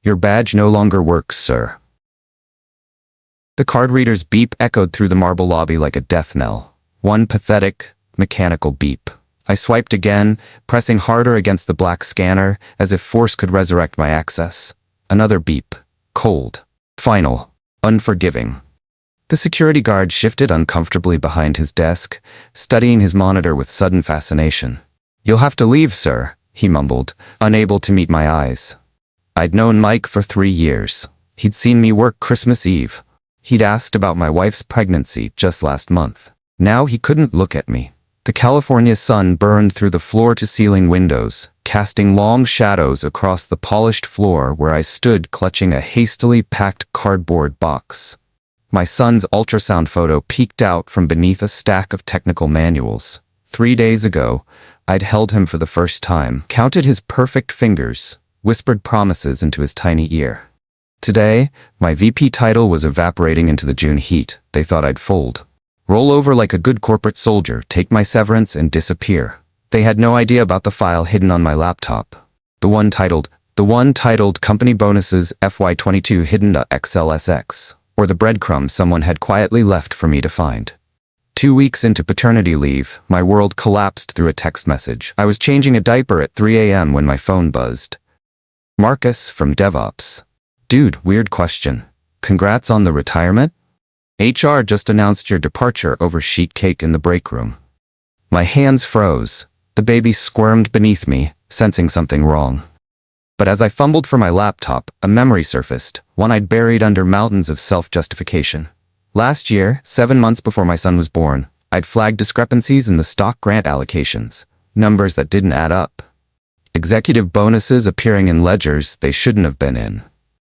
Your badge no longer works, sir. The card reader's beep echoed through the marble lobby like a death knell. One pathetic, mechanical beep. I swiped again, pressing harder against the black scanner, as if force could resurrect my access. Another beep. Cold. Final. Unforgiving. The security guard shifted uncomfortably behind his desk, studying his monitor with sudden fascination. "You'll have to leave, sir," he mumbled, unable to meet my eyes. I'd known Mike for 3 years. He'd seen me work Christmas Eve. He'd asked about my wife's pregnancy just last month. Now he couldn't look at me. The California sun burned through the floor-to-ceiling windows, casting long shadows across the polished floor where I stood clutching a hastily packed cardboard box. My son's ultrasound photo peeked out from beneath a stack of technical manuals. 3 days ago, I'd held him for the first time, counted his perfect fingers, whispered promises into his tiny ear. Today, my VP title was evaporating into the June heat. They thought I'd fold. Roll over like a good corporate soldier, take my severance, and disappear. They had no idea about the file hidden on my laptop. The one titled Company Bonuses FY22 Hidden XLSX, or the breadcrumbs someone had quietly left for me to find. 2 weeks into paternity leave, my world collapsed through a text message. I was changing a diaper at 3 a.m. when my phone buzzed. Marcus from DevOps. Dude, weird question. Congrats on the retirement? HR just announced your departure over sheet cake in the break room. My hands froze. The baby squirmed beneath me, sensing something wrong. But as I fumbled for my laptop, a memory surfaced, one I'd buried under mountains of self-justification. Last year, 7 months before my son was born, I'd flagged discrepancies in the stock grant allocations, numbers that didn't add up. Executive bonuses appearing in ledgers they shouldn't have been in.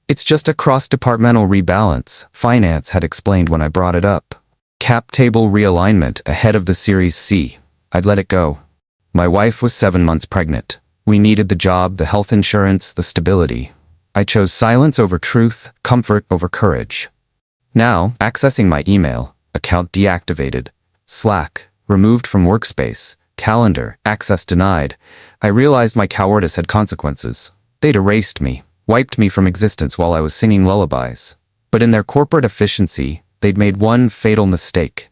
It's just a cross-departmental rebalance, finance had explained when I brought it up. Cap table realignment ahead of the Series C. I'd let it go. My wife was 7 months pregnant. We needed the job, the health insurance, the stability. I chose silence over truth, comfort over courage. Now, accessing my email, account deactivated, Slack, removed from workspace, calendar, access denied, I realized my cowardice had consequences. They'd erased me, wiped me from existence while I was singing lullabies. But in their corporate efficiency, they'd made one fatal mistake.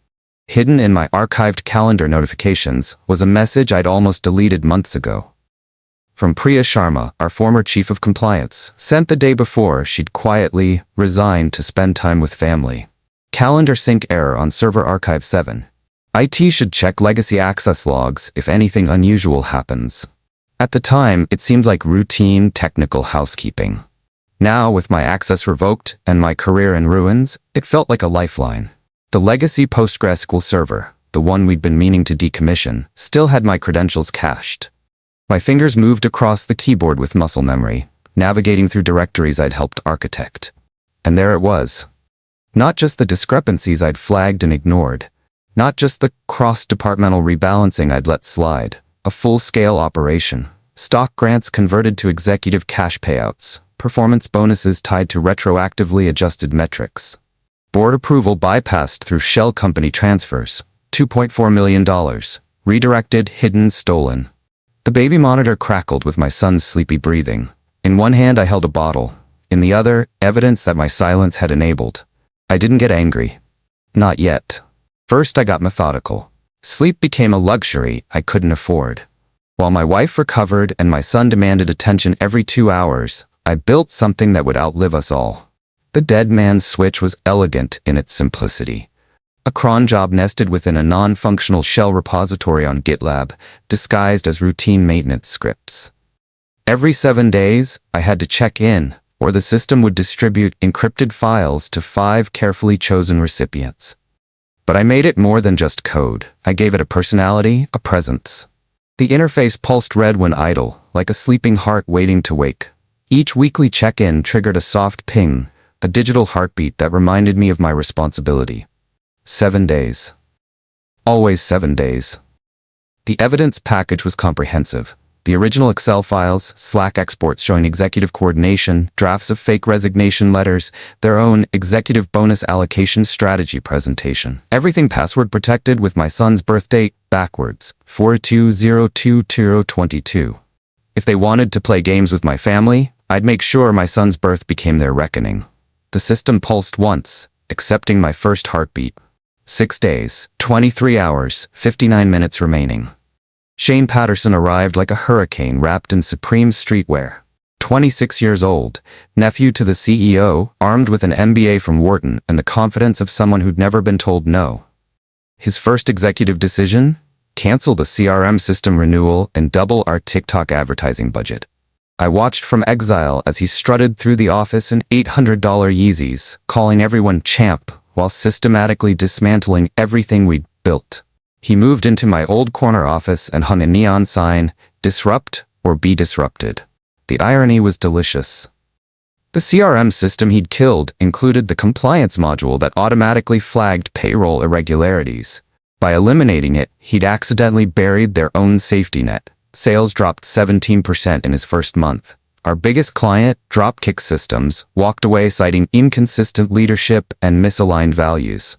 Hidden in my archived calendar notifications was a message I'd almost deleted months ago. From Priya Sharma, our former chief of compliance, sent the day before she'd quietly resigned to spend time with family. Calendar sync error on server archive 7. IT should check legacy access logs if anything unusual happens. At the time, it seemed like routine technical housekeeping. Now, with my access revoked and my career in ruins, it felt like a lifeline. The legacy PostgreSQL server, the one we'd been meaning to decommission, still had my credentials cached. My fingers moved across the keyboard with muscle memory, navigating through directories I'd helped architect. And there it was. Not just the discrepancies I'd flagged and ignored. Not just the cross-departmental rebalancing I'd let slide. A full-scale operation. Stock grants converted to executive cash payouts. Performance bonuses tied to retroactively adjusted metrics. Board approval bypassed through shell company transfers. $2.4 million. Redirected, hidden, stolen. The baby monitor crackled with my son's sleepy breathing. In one hand I held a bottle. In the other, evidence that my silence had enabled. I didn't get angry. Not yet. First I got methodical. Sleep became a luxury I couldn't afford. While my wife recovered and my son demanded attention every 2 hours, I built something that would outlive us all. The dead man's switch was elegant in its simplicity. A cron job nested within a non-functional shell repository on GitLab, disguised as routine maintenance scripts. Every 7 days, I had to check in, or the system would distribute encrypted files to 5 carefully chosen recipients. But I made it more than just code. I gave it a personality, a presence. The interface pulsed red when idle, like a sleeping heart waiting to wake. Each weekly check-in triggered a soft ping, a digital heartbeat that reminded me of my responsibility. 7 days. Always 7 days. The evidence package was comprehensive. The original Excel files, Slack exports showing executive coordination, drafts of fake resignation letters, their own executive bonus allocation strategy presentation. Everything password protected with my son's birth date backwards, 42022022. If they wanted to play games with my family, I'd make sure my son's birth became their reckoning. The system pulsed once, accepting my first heartbeat. 6 days, 23 hours, 59 minutes remaining. Shane Patterson arrived like a hurricane wrapped in supreme streetwear. 26 years old, nephew to the CEO, armed with an MBA from Wharton and the confidence of someone who'd never been told no. His first executive decision? Cancel the CRM system renewal and double our TikTok advertising budget. I watched from exile as he strutted through the office in $800 Yeezys, calling everyone champ while systematically dismantling everything we'd built. He moved into my old corner office and hung a neon sign, "Disrupt or be disrupted." The irony was delicious. The CRM system he'd killed included the compliance module that automatically flagged payroll irregularities. By eliminating it, he'd accidentally buried their own safety net. Sales dropped 17% in his first month. Our biggest client, Dropkick Systems, walked away citing inconsistent leadership and misaligned values.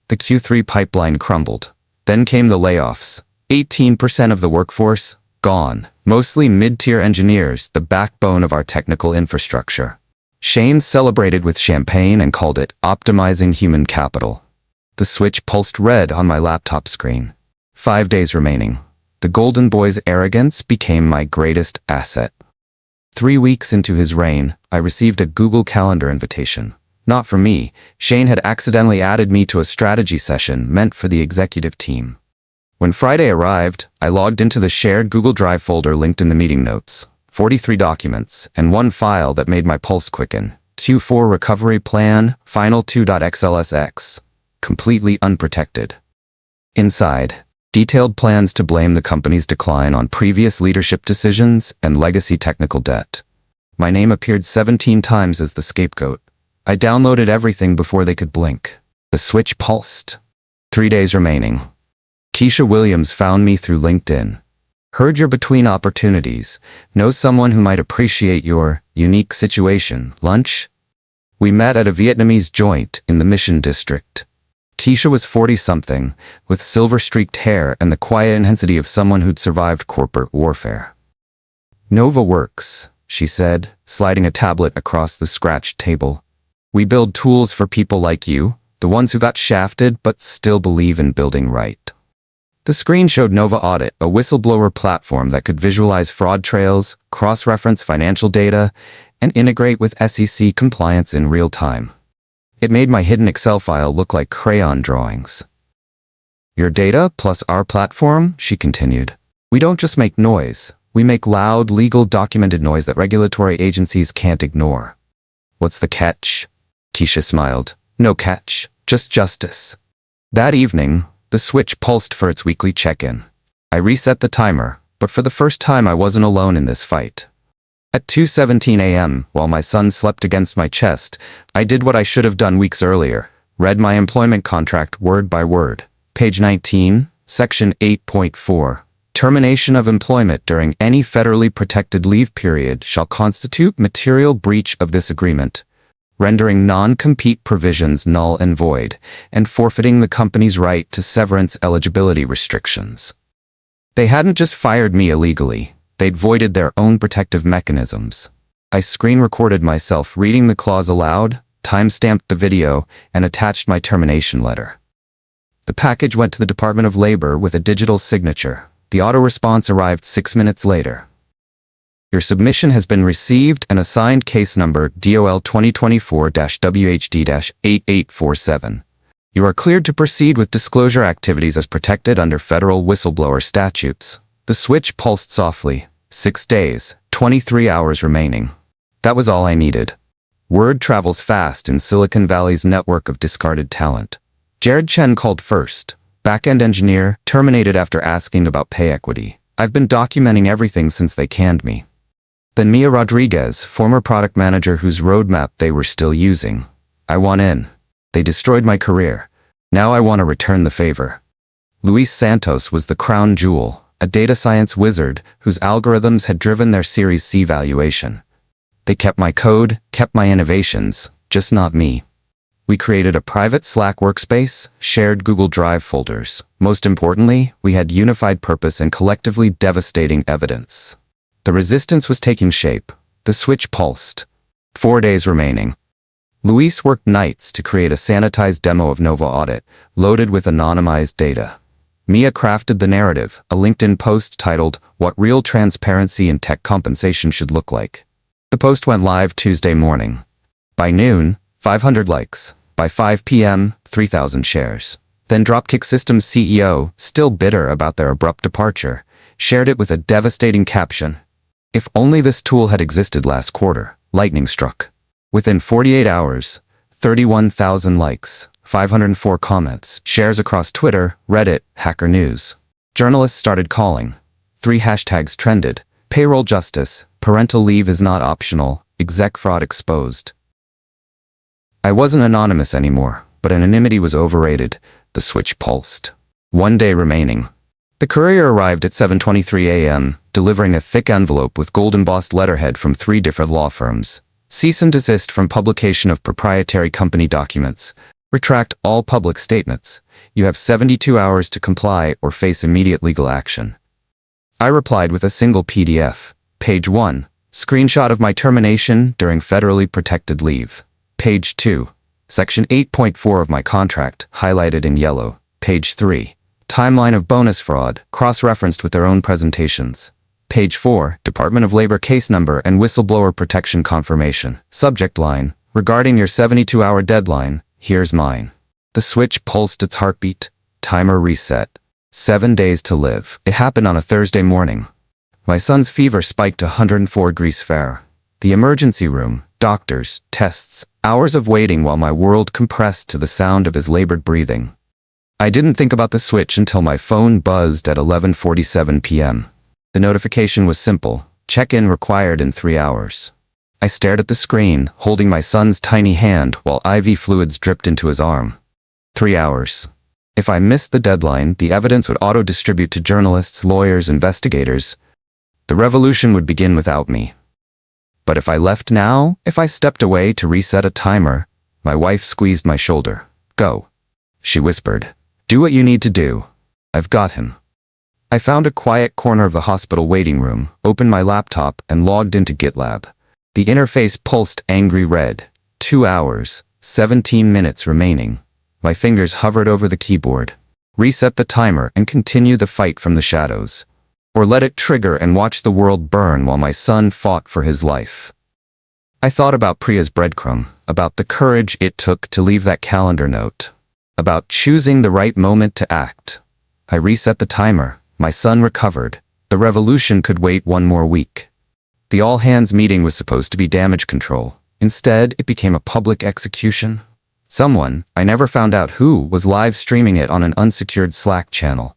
The Q3 pipeline crumbled. Then came the layoffs. 18% of the workforce, gone. Mostly mid-tier engineers, the backbone of our technical infrastructure. Shane celebrated with champagne and called it optimizing human capital. The switch pulsed red on my laptop screen. 5 days remaining. The Golden Boy's arrogance became my greatest asset. 3 weeks into his reign, I received a Google Calendar invitation. Not from me. Shane had accidentally added me to a strategy session meant for the executive team. When Friday arrived, I logged into the shared Google Drive folder linked in the meeting notes. 43 documents, and one file that made my pulse quicken. Q4 recovery plan, final 2.xlsx. Completely unprotected. Inside, detailed plans to blame the company's decline on previous leadership decisions and legacy technical debt. My name appeared 17 times as the scapegoat. I downloaded everything before they could blink. The switch pulsed. 3 days remaining. Keisha Williams found me through LinkedIn. Heard you're between opportunities. Know someone who might appreciate your unique situation. Lunch? We met at a Vietnamese joint in the Mission District. Keisha was 40-something, with silver-streaked hair and the quiet intensity of someone who'd survived corporate warfare. Nova works, she said, sliding a tablet across the scratched table. We build tools for people like you, the ones who got shafted but still believe in building right. The screen showed Nova Audit, a whistleblower platform that could visualize fraud trails, cross-reference financial data, and integrate with SEC compliance in real time. It made my hidden Excel file look like crayon drawings. Your data plus our platform, she continued. We don't just make noise. We make loud, legal, documented noise that regulatory agencies can't ignore. What's the catch? Keisha smiled. No catch, just justice. That evening, the switch pulsed for its weekly check-in. I reset the timer, but for the first time I wasn't alone in this fight. At 2:17 a.m., while my son slept against my chest, I did what I should have done weeks earlier, read my employment contract word by word. Page 19, Section 8.4. Termination of employment during any federally protected leave period shall constitute material breach of this agreement, rendering non-compete provisions null and void, and forfeiting the company's right to severance eligibility restrictions. They hadn't just fired me illegally, they'd voided their own protective mechanisms. I screen-recorded myself reading the clause aloud, time-stamped the video, and attached my termination letter. The package went to the Department of Labor with a digital signature. The auto-response arrived 6 minutes later. Your submission has been received and assigned case number DOL 2024-WHD-8847. You are cleared to proceed with disclosure activities as protected under federal whistleblower statutes. The switch pulsed softly. 6 days, 23 hours remaining. That was all I needed. Word travels fast in Silicon Valley's network of discarded talent. Jared Chen called first. Back-end engineer, terminated after asking about pay equity. I've been documenting everything since they canned me. Then Mia Rodriguez, former product manager whose roadmap they were still using. I want in. They destroyed my career. Now I want to return the favor. Luis Santos was the crown jewel, a data science wizard whose algorithms had driven their Series C valuation. They kept my code, kept my innovations, just not me. We created a private Slack workspace, shared Google Drive folders. Most importantly, we had unified purpose and collectively devastating evidence. The resistance was taking shape. The switch pulsed. 4 days remaining. Luis worked nights to create a sanitized demo of Nova Audit, loaded with anonymized data. Mia crafted the narrative, a LinkedIn post titled, "What Real Transparency in Tech Compensation Should Look Like." The post went live Tuesday morning. By noon, 500 likes. By 5 p.m., 3,000 shares. Then Dropkick Systems CEO, still bitter about their abrupt departure, shared it with a devastating caption. If only this tool had existed last quarter, lightning struck. Within 48 hours, 31,000 likes, 504 comments, shares across Twitter, Reddit, Hacker News. Journalists started calling. 3 hashtags trended: payroll justice, parental leave is not optional, exec fraud exposed. I wasn't anonymous anymore, but anonymity was overrated. The switch pulsed. 1 day remaining. The courier arrived at 7:23 a.m., delivering a thick envelope with gold embossed letterhead from 3 different law firms. Cease and desist from publication of proprietary company documents. Retract all public statements. You have 72 hours to comply or face immediate legal action. I replied with a single PDF. Page 1. Screenshot of my termination during federally protected leave. Page 2. Section 8.4 of my contract, highlighted in yellow. Page 3. Timeline of bonus fraud, cross-referenced with their own presentations. Page 4, Department of Labor case number and whistleblower protection confirmation. Subject line, regarding your 72-hour deadline, here's mine. The switch pulsed its heartbeat. Timer reset. 7 days to live. It happened on a Thursday morning. My son's fever spiked to 104 degrees Fahrenheit. The emergency room, doctors, tests, hours of waiting while my world compressed to the sound of his labored breathing. I didn't think about the switch until my phone buzzed at 11:47 p.m. The notification was simple: check-in required in 3 hours. I stared at the screen, holding my son's tiny hand while IV fluids dripped into his arm. 3 hours. If I missed the deadline, the evidence would auto-distribute to journalists, lawyers, investigators. The revolution would begin without me. But if I left now, if I stepped away to reset a timer, my wife squeezed my shoulder. Go. She whispered. Do what you need to do. I've got him. I found a quiet corner of the hospital waiting room, opened my laptop, and logged into GitLab. The interface pulsed angry red. 2 hours, 17 minutes remaining. My fingers hovered over the keyboard. Reset the timer and continue the fight from the shadows. Or let it trigger and watch the world burn while my son fought for his life. I thought about Priya's breadcrumb, about the courage it took to leave that calendar note, about choosing the right moment to act. I reset the timer. My son recovered. The revolution could wait 1 more week. The all-hands meeting was supposed to be damage control. Instead, it became a public execution. Someone, I never found out who, was live streaming it on an unsecured Slack channel.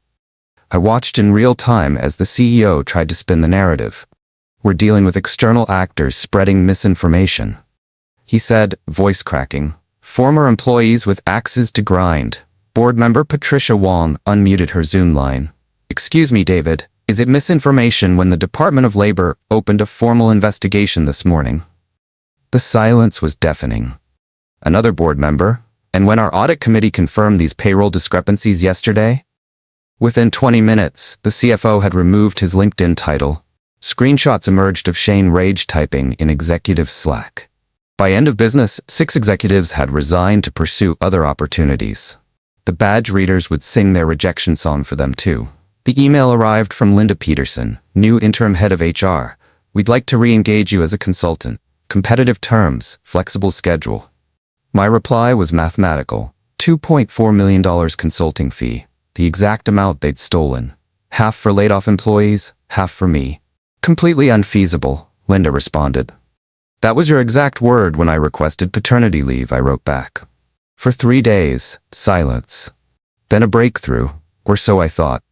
I watched in real time as the CEO tried to spin the narrative. We're dealing with external actors spreading misinformation. He said, voice cracking. Former employees with axes to grind. Board member Patricia Wong unmuted her Zoom line. Excuse me, David, is it misinformation when the Department of Labor opened a formal investigation this morning? The silence was deafening. Another board member, and when our audit committee confirmed these payroll discrepancies yesterday? Within 20 minutes, the CFO had removed his LinkedIn title. Screenshots emerged of Shane rage typing in executive Slack. By end of business, 6 executives had resigned to pursue other opportunities. The badge readers would sing their rejection song for them too. The email arrived from Linda Peterson, new interim head of HR. We'd like to re-engage you as a consultant. Competitive terms, flexible schedule. My reply was mathematical. $2.4 million consulting fee. The exact amount they'd stolen. Half for laid-off employees, half for me. Completely unfeasible, Linda responded. That was your exact word when I requested paternity leave, I wrote back. For 3 days, silence. Then a breakthrough, or so I thought.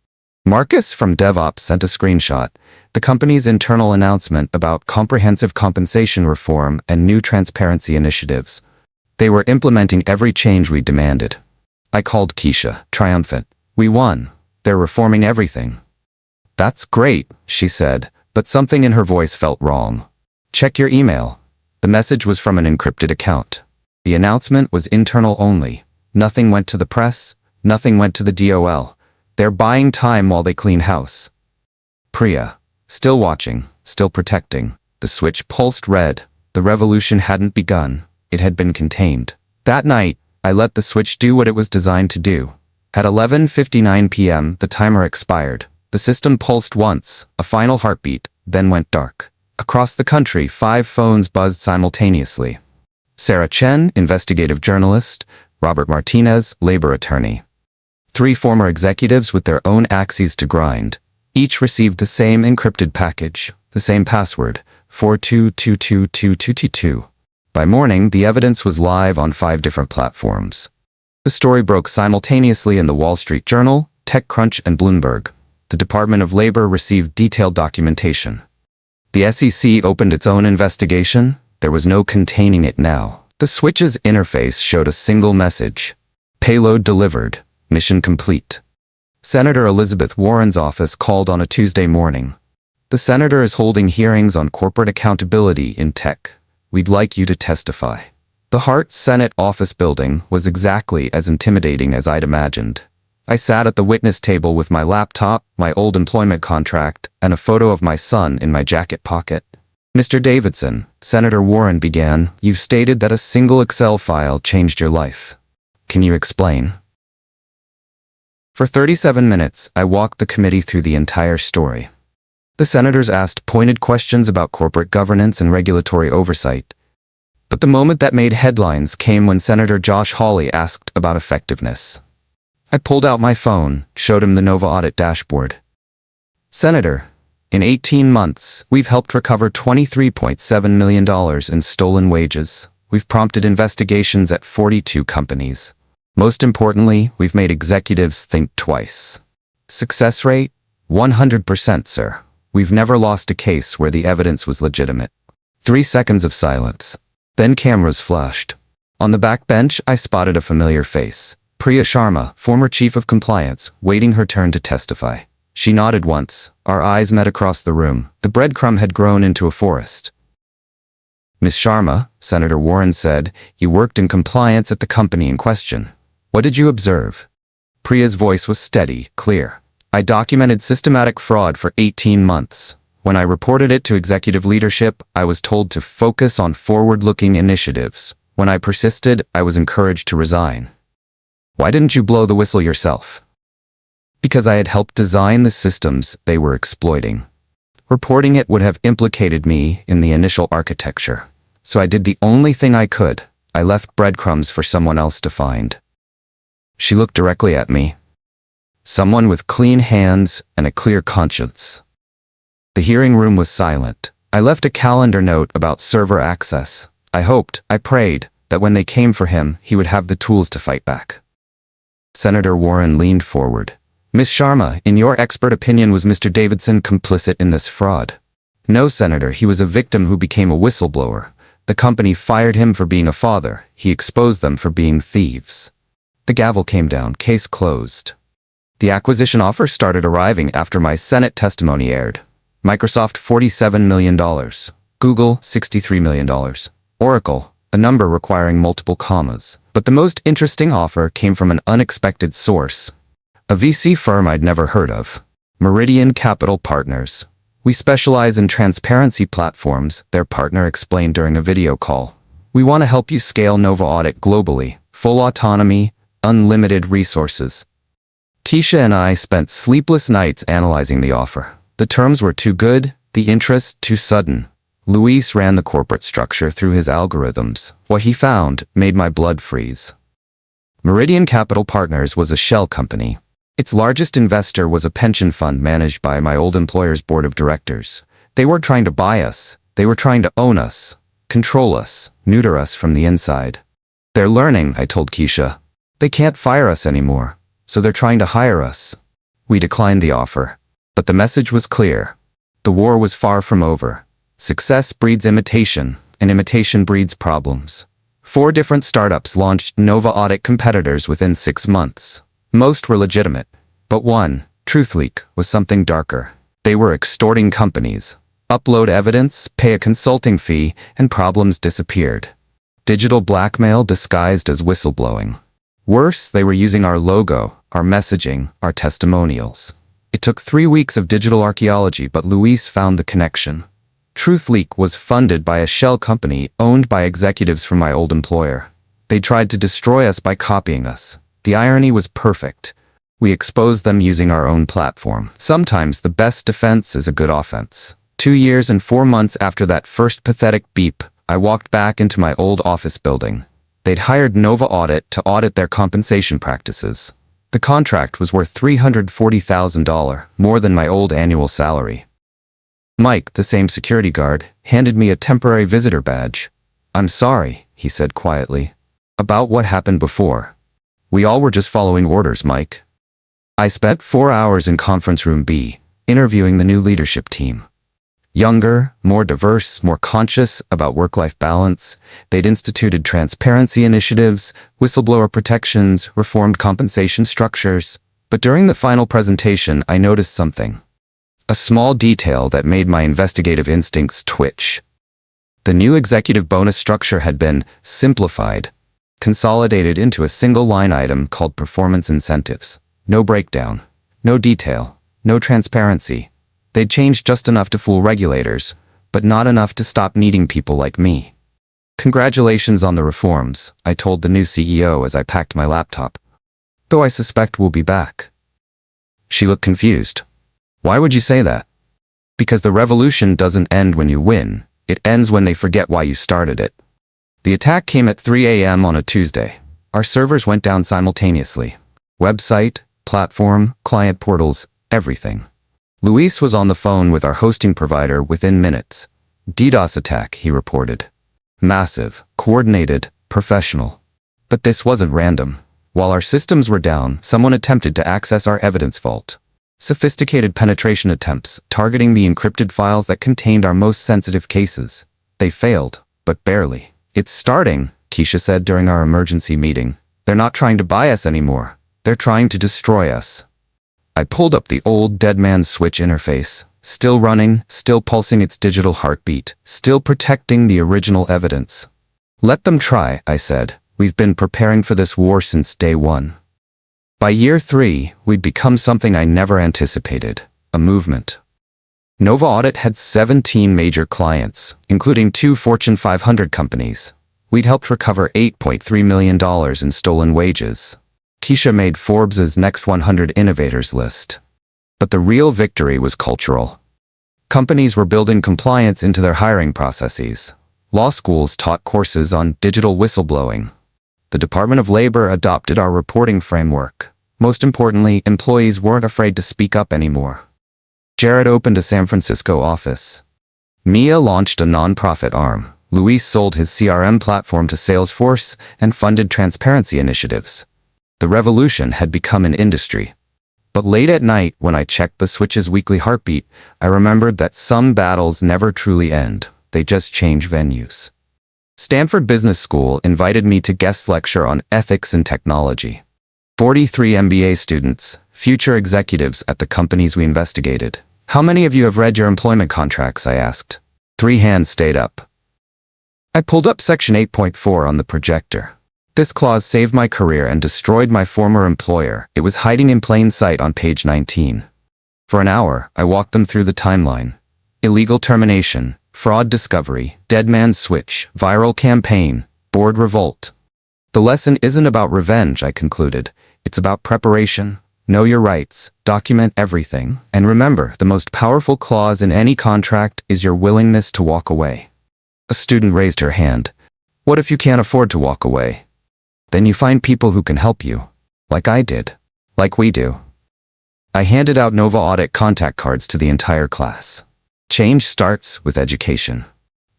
Marcus from DevOps sent a screenshot, the company's internal announcement about comprehensive compensation reform and new transparency initiatives. They were implementing every change we demanded. I called Keisha, triumphant. We won. They're reforming everything. That's great, she said, but something in her voice felt wrong. Check your email. The message was from an encrypted account. The announcement was internal only. Nothing went to the press, nothing went to the DOL. They're buying time while they clean house. Priya, still watching, still protecting. The The switch pulsed red. The revolution hadn't begun. It had been contained. That night, I let the switch do what it was designed to do. At 11:59 p.m., the timer expired. The system pulsed once, a final heartbeat, then went dark. Across the country, 5 phones buzzed simultaneously. Sarah Chen, investigative journalist. Robert Martinez, labor attorney. 3 former executives with their own axes to grind. Each received the same encrypted package, the same password, 4222222. By morning, the evidence was live on 5 different platforms. The story broke simultaneously in the Wall Street Journal, TechCrunch, and Bloomberg. The Department of Labor received detailed documentation. The SEC opened its own investigation. There was no containing it now. The switch's interface showed a single message. Payload delivered. Mission complete. Senator Elizabeth Warren's office called on a Tuesday morning. The senator is holding hearings on corporate accountability in tech. We'd like you to testify. The Hart Senate office building was exactly as intimidating as I'd imagined. I sat at the witness table with my laptop, my old employment contract, and a photo of my son in my jacket pocket. Mr. Davidson, Senator Warren began, you've stated that a single Excel file changed your life. Can you explain? For 37 minutes, I walked the committee through the entire story. The senators asked pointed questions about corporate governance and regulatory oversight. But the moment that made headlines came when Senator Josh Hawley asked about effectiveness. I pulled out my phone, showed him the Nova audit dashboard. Senator, in 18 months, we've helped recover $23.7 million in stolen wages. We've prompted investigations at 42 companies. Most importantly, we've made executives think twice. Success rate? 100%, sir. We've never lost a case where the evidence was legitimate. 3 seconds of silence. Then cameras flashed. On the back bench, I spotted a familiar face. Priya Sharma, former chief of compliance, waiting her turn to testify. She nodded once. Our eyes met across the room. The breadcrumb had grown into a forest. Ms. Sharma, Senator Warren said, you worked in compliance at the company in question. What did you observe? Priya's voice was steady, clear. I documented systematic fraud for 18 months. When I reported it to executive leadership, I was told to focus on forward-looking initiatives. When I persisted, I was encouraged to resign. Why didn't you blow the whistle yourself? Because I had helped design the systems they were exploiting. Reporting it would have implicated me in the initial architecture. So I did the only thing I could. I left breadcrumbs for someone else to find. She looked directly at me. Someone with clean hands and a clear conscience. The hearing room was silent. I left a calendar note about server access. I hoped, I prayed, that when they came for him, he would have the tools to fight back. Senator Warren leaned forward. Ms. Sharma, in your expert opinion, was Mr. Davidson complicit in this fraud? No, Senator, he was a victim who became a whistleblower. The company fired him for being a father. He exposed them for being thieves. The gavel came down, case closed. The acquisition offer started arriving after my Senate testimony aired. Microsoft $47 million. Google $63 million. Oracle, a number requiring multiple commas. But the most interesting offer came from an unexpected source. A VC firm I'd never heard of. Meridian Capital Partners. We specialize in transparency platforms, their partner explained during a video call. We want to help you scale Nova Audit globally. Full autonomy, unlimited resources. Keisha and I spent sleepless nights analyzing the offer. The terms were too good, the interest too sudden. Luis ran the corporate structure through his algorithms. What he found made my blood freeze. Meridian Capital Partners was a shell company. Its largest investor was a pension fund managed by my old employer's board of directors. They weren't trying to buy us. They were trying to own us, control us, neuter us from the inside. They're learning, I told Keisha. They can't fire us anymore, so they're trying to hire us. We declined the offer. But the message was clear. The war was far from over. Success breeds imitation, and imitation breeds problems. 4 different startups launched Nova Audit competitors within 6 months. Most were legitimate, but one, TruthLeak, was something darker. They were extorting companies. Upload evidence, pay a consulting fee, and problems disappeared. Digital blackmail disguised as whistleblowing. Worse, they were using our logo, our messaging, our testimonials. It took 3 weeks of digital archaeology, but Luis found the connection. TruthLeak was funded by a shell company owned by executives from my old employer. They tried to destroy us by copying us. The irony was perfect. We exposed them using our own platform. Sometimes the best defense is a good offense. 2 years and 4 months after that first pathetic beep, I walked back into my old office building. They'd hired Nova Audit to audit their compensation practices. The contract was worth $340,000, more than my old annual salary. Mike, the same security guard, handed me a temporary visitor badge. "I'm sorry," he said quietly, "about what happened before. We all were just following orders, Mike." I spent 4 hours in conference room B, interviewing the new leadership team. Younger, more diverse, more conscious about work-life balance. They'd instituted transparency initiatives, whistleblower protections, reformed compensation structures. But during the final presentation, I noticed something. A small detail that made my investigative instincts twitch. The new executive bonus structure had been simplified, consolidated into a single line item called performance incentives. No breakdown, no detail, no transparency. They'd changed just enough to fool regulators, but not enough to stop needing people like me. "Congratulations on the reforms," I told the new CEO as I packed my laptop. "Though I suspect we'll be back." She looked confused. "Why would you say that?" "Because the revolution doesn't end when you win. It ends when they forget why you started it." The attack came at 3 a.m. on a Tuesday. Our servers went down simultaneously. Website, platform, client portals, everything. Luis was on the phone with our hosting provider within minutes. "DDoS attack," he reported. Massive, coordinated, professional. But this wasn't random. While our systems were down, someone attempted to access our evidence vault. Sophisticated penetration attempts, targeting the encrypted files that contained our most sensitive cases. They failed, but barely. "It's starting," Keisha said during our emergency meeting. "They're not trying to buy us anymore. They're trying to destroy us." I pulled up the old dead man switch interface, still running, still pulsing its digital heartbeat, still protecting the original evidence. "Let them try," I said. "We've been preparing for this war since day one." By year 3, we'd become something I never anticipated, a movement. Nova Audit had 17 major clients, including 2 Fortune 500 companies. We'd helped recover $8.3 million in stolen wages. Keisha made Forbes' Next 100 Innovators list. But the real victory was cultural. Companies were building compliance into their hiring processes. Law schools taught courses on digital whistleblowing. The Department of Labor adopted our reporting framework. Most importantly, employees weren't afraid to speak up anymore. Jared opened a San Francisco office. Mia launched a nonprofit arm. Luis sold his CRM platform to Salesforce and funded transparency initiatives. The revolution had become an industry. But late at night, when I checked the switch's weekly heartbeat, I remembered that some battles never truly end. They just change venues. Stanford Business School invited me to guest lecture on ethics in technology. 43 MBA students, future executives at the companies we investigated. "How many of you have read your employment contracts?" I asked. 3 hands stayed up. I pulled up section 8.4 on the projector. This clause saved my career and destroyed my former employer. It was hiding in plain sight on page 19. For an hour, I walked them through the timeline. Illegal termination, fraud discovery, dead man switch, viral campaign, board revolt. The lesson isn't about revenge, I concluded. It's about preparation. Know your rights, document everything, and remember, the most powerful clause in any contract is your willingness to walk away. A student raised her hand. "What if you can't afford to walk away?" "Then you find people who can help you. Like I did. Like we do." I handed out Nova Audit contact cards to the entire class. Change starts with education.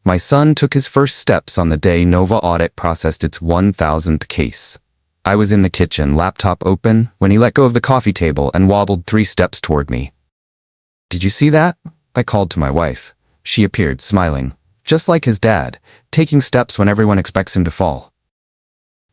My son took his first steps on the day Nova Audit processed its 1,000th case. I was in the kitchen, laptop open, when he let go of the coffee table and wobbled 3 steps toward me. "Did you see that?" I called to my wife. She appeared, smiling. Just like his dad, taking steps when everyone expects him to fall.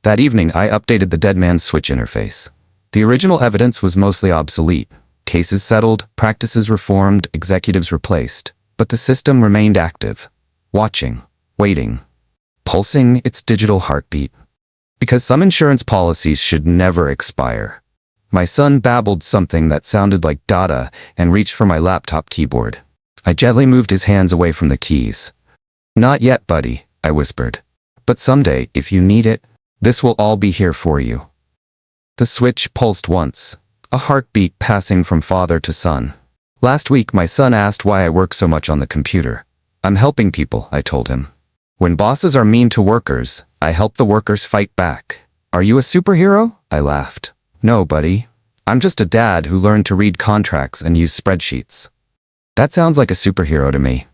That evening, I updated the dead man switch interface. The original evidence was mostly obsolete. Cases settled, practices reformed, executives replaced. But the system remained active. Watching, waiting, pulsing its digital heartbeat. Because some insurance policies should never expire. My son babbled something that sounded like data and reached for my laptop keyboard. I gently moved his hands away from the keys. Not yet, buddy, I whispered. But someday, if you need it, this will all be here for you. The switch pulsed once, a heartbeat passing from father to son. Last week, my son asked why I work so much on the computer. I'm helping people, I told him. When bosses are mean to workers, I help the workers fight back. Are you a superhero? I laughed. No, buddy. I'm just a dad who learned to read contracts and use spreadsheets. That sounds like a superhero to me.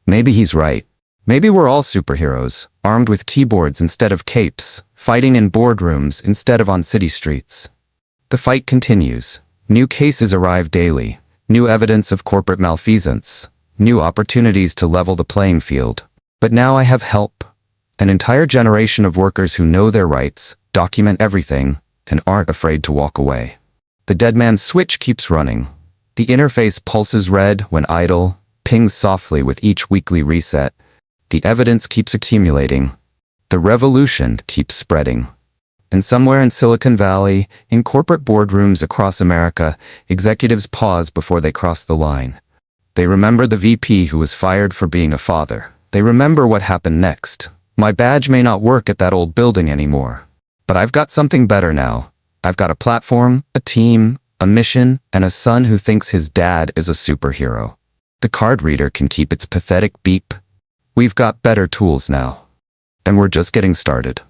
Maybe he's right. Maybe we're all superheroes, armed with keyboards instead of capes, fighting in boardrooms instead of on city streets. The fight continues. New cases arrive daily, new evidence of corporate malfeasance, new opportunities to level the playing field. But now I have help. An entire generation of workers who know their rights, document everything, and aren't afraid to walk away. The dead man's switch keeps running. The interface pulses red when idle, pings softly with each weekly reset. The evidence keeps accumulating. The revolution keeps spreading. And somewhere in Silicon Valley, in corporate boardrooms across America, executives pause before they cross the line. They remember the VP who was fired for being a father. They remember what happened next. My badge may not work at that old building anymore. But I've got something better now. I've got a platform, a team, a mission, and a son who thinks his dad is a superhero. The card reader can keep its pathetic beep. We've got better tools now. And we're just getting started.